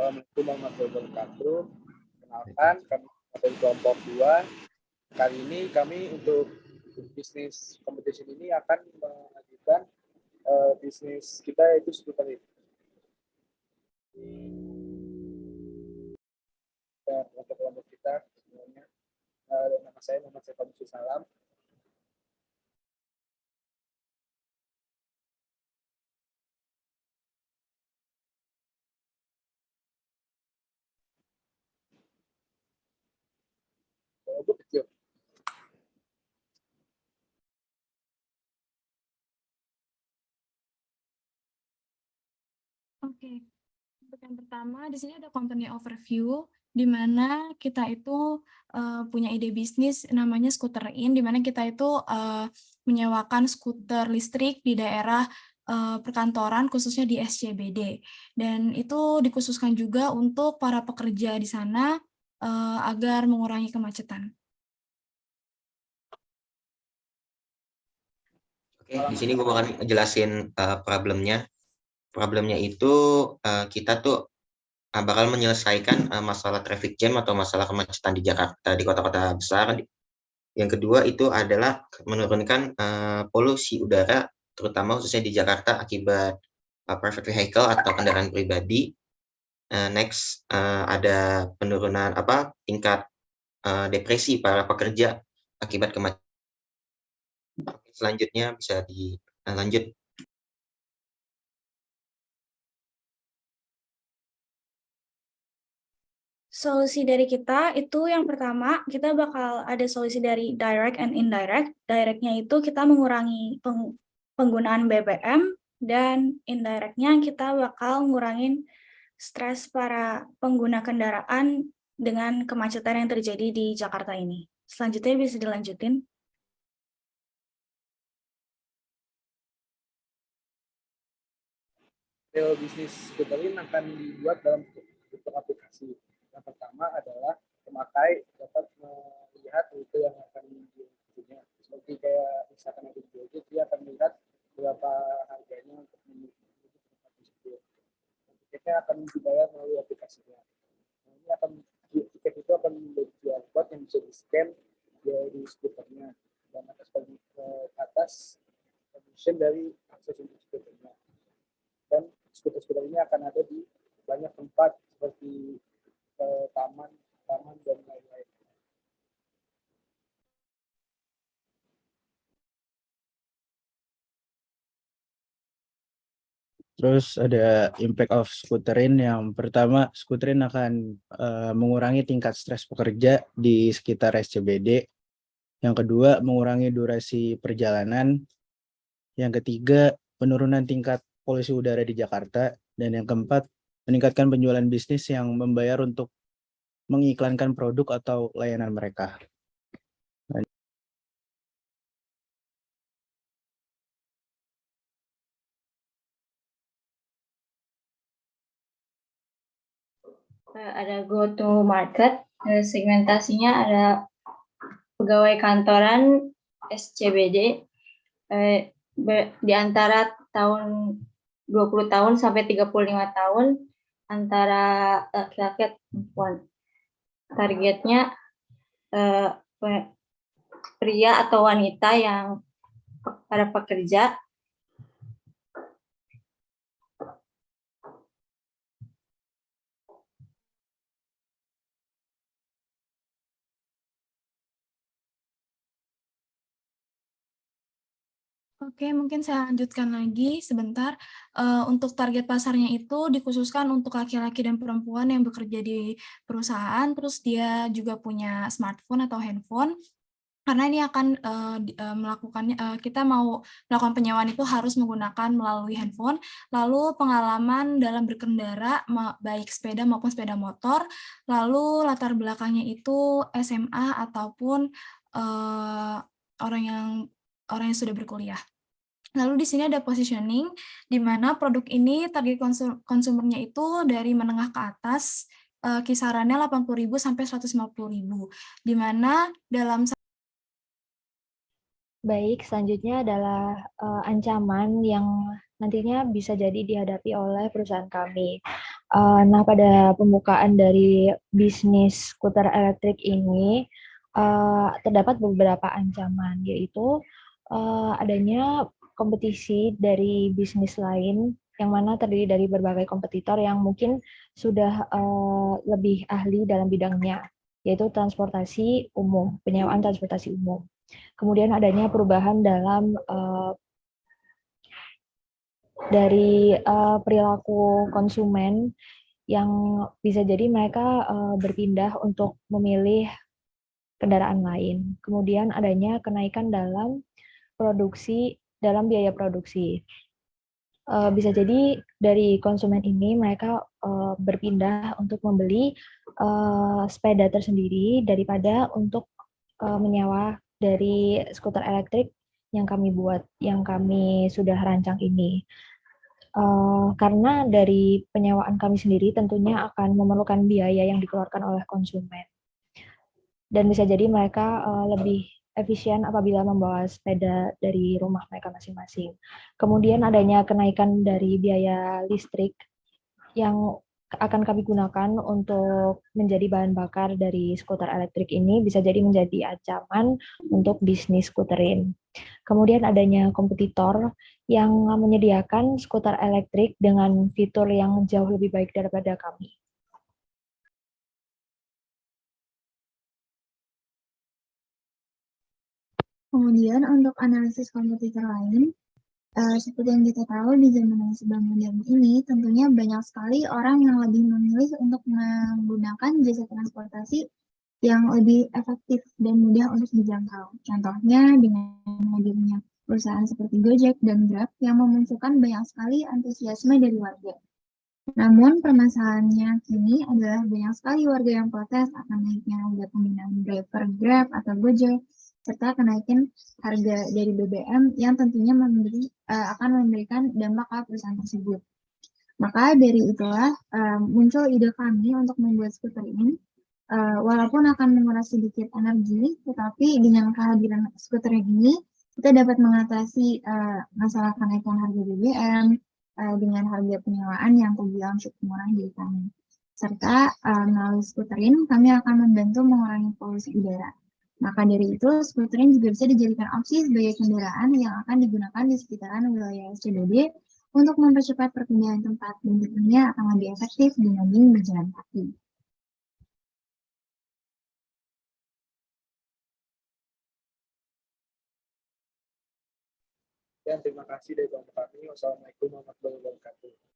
Assalamualaikum warahmatullahi wabarakatuh. Kenalkan, kami dari kelompok 2. Kali ini kami untuk bisnis competition ini akan melanjutkan bisnis kita yaitu skuter ini. Dan untuk kelompok kita semuanya, nama saya Muhammad Sefam Salam. Kecil. Oke, untuk yang pertama di sini ada company overview, di mana kita itu punya ide bisnis namanya Scooterin, di mana kita itu menyewakan skuter listrik di daerah perkantoran khususnya di SCBD, dan itu dikhususkan juga untuk para pekerja di sana agar mengurangi kemacetan. Oke, di sini gue bakal jelasin problemnya. Problemnya itu kita tuh bakal menyelesaikan masalah traffic jam atau masalah kemacetan di Jakarta, di kota-kota besar. Yang kedua itu adalah menurunkan polusi udara, terutama khususnya di Jakarta akibat private vehicle atau kendaraan pribadi. Next ada penurunan tingkat depresi para pekerja akibat kemacetan. Selanjutnya bisa dilanjut. Solusi dari kita itu yang pertama, kita bakal ada solusi dari direct and indirect. Directnya itu kita mengurangi penggunaan BBM, dan indirectnya kita bakal ngurangin stres para pengguna kendaraan dengan kemacetan yang terjadi di Jakarta ini. Selanjutnya bisa dilanjutin. Bisnis skuterin akan dibuat dalam bentuk aplikasi. Yang pertama adalah pemakai dapat melihat rute yang akan diikutinya. Seperti kayak misalkan ada di Gojek, dia akan melihat berapa harganya untuk menuju tempat tersebut. Tiketnya akan dibayar melalui aplikasinya. Nah, ini tiket itu akan menjadi QR code yang bisa di-scan dari skuternya, dan atas commission dari akses untuk skuternya. Dan skuter-skuter ini akan ada di banyak tempat seperti taman dan lain-lain. Terus ada impact of skuterin. Yang pertama, skuterin akan mengurangi tingkat stres pekerja di sekitar SCBD. Yang kedua, mengurangi durasi perjalanan. Yang ketiga, penurunan tingkat polusi udara di Jakarta. Dan yang keempat, meningkatkan penjualan bisnis yang membayar untuk mengiklankan produk atau layanan mereka. Ada go to market, segmentasinya ada pegawai kantoran SCBD di antara tahun 20 tahun sampai 35 tahun, antara laki-laki dan perempuan. Targetnya pria atau wanita yang para pekerja. Oke, mungkin saya lanjutkan lagi sebentar. Untuk target pasarnya itu dikhususkan untuk laki-laki dan perempuan yang bekerja di perusahaan, terus dia juga punya smartphone atau handphone, karena ini akan kita mau melakukan penyewaan itu harus menggunakan melalui handphone, lalu pengalaman dalam berkendara, baik sepeda maupun sepeda motor, lalu latar belakangnya itu SMA ataupun orang yang sudah berkuliah. Lalu di sini ada positioning, di mana produk ini target konsumernya itu dari menengah ke atas, kisarannya 80.000 sampai 150.000, di mana dalam. Baik, selanjutnya adalah ancaman yang nantinya bisa jadi dihadapi oleh perusahaan kami. Nah, pada pembukaan dari bisnis skuter elektrik ini terdapat beberapa ancaman, yaitu adanya kompetisi dari bisnis lain yang mana terdiri dari berbagai kompetitor yang mungkin sudah lebih ahli dalam bidangnya, yaitu transportasi umum, penyewaan transportasi umum. Kemudian adanya perubahan dalam dari perilaku konsumen yang bisa jadi mereka berpindah untuk memilih kendaraan lain. Kemudian adanya kenaikan dalam biaya produksi. Bisa jadi dari konsumen ini mereka berpindah untuk membeli sepeda tersendiri daripada untuk menyewa dari skuter elektrik yang kami buat, yang kami sudah rancang ini. Karena dari penyewaan kami sendiri tentunya akan memerlukan biaya yang dikeluarkan oleh konsumen. Dan bisa jadi mereka lebih efisien apabila membawa sepeda dari rumah mereka masing-masing. Kemudian adanya kenaikan dari biaya listrik yang akan kami gunakan untuk menjadi bahan bakar dari skuter elektrik ini bisa jadi menjadi ancaman untuk bisnis skuterin. Kemudian adanya kompetitor yang menyediakan skuter elektrik dengan fitur yang jauh lebih baik daripada kami. Kemudian untuk analisis kompetitor lain, seperti yang kita tahu di zaman yang serba modern ini, tentunya banyak sekali orang yang lebih memilih untuk menggunakan jasa transportasi yang lebih efektif dan mudah untuk dijangkau. Contohnya dengan hadirnya perusahaan seperti Gojek dan Grab yang memunculkan banyak sekali antusiasme dari warga. Namun permasalahannya kini adalah banyak sekali warga yang protes akan naiknya harga penggunaan driver Grab atau Gojek, serta kenaikan harga dari BBM yang tentunya akan memberikan dampak ke perusahaan tersebut. Maka dari itulah muncul ide kami untuk membuat skuter ini, walaupun akan menguras sedikit energi, tetapi dengan kehadiran skuter ini, kita dapat mengatasi masalah kenaikan harga BBM dengan harga penyewaan yang terbilang cukup murah di kami. Serta melalui skuterin, kami akan membantu mengurangi polusi udara. Maka dari itu, skuterin juga bisa dijadikan opsi sebagai kendaraan yang akan digunakan di sekitaran wilayah SCBD untuk mempercepat perpindahan tempat dan tentunya akan lebih efektif dibanding berjalan kaki. Dan terima kasih dari kami. Wassalamualaikum warahmatullahi wabarakatuh.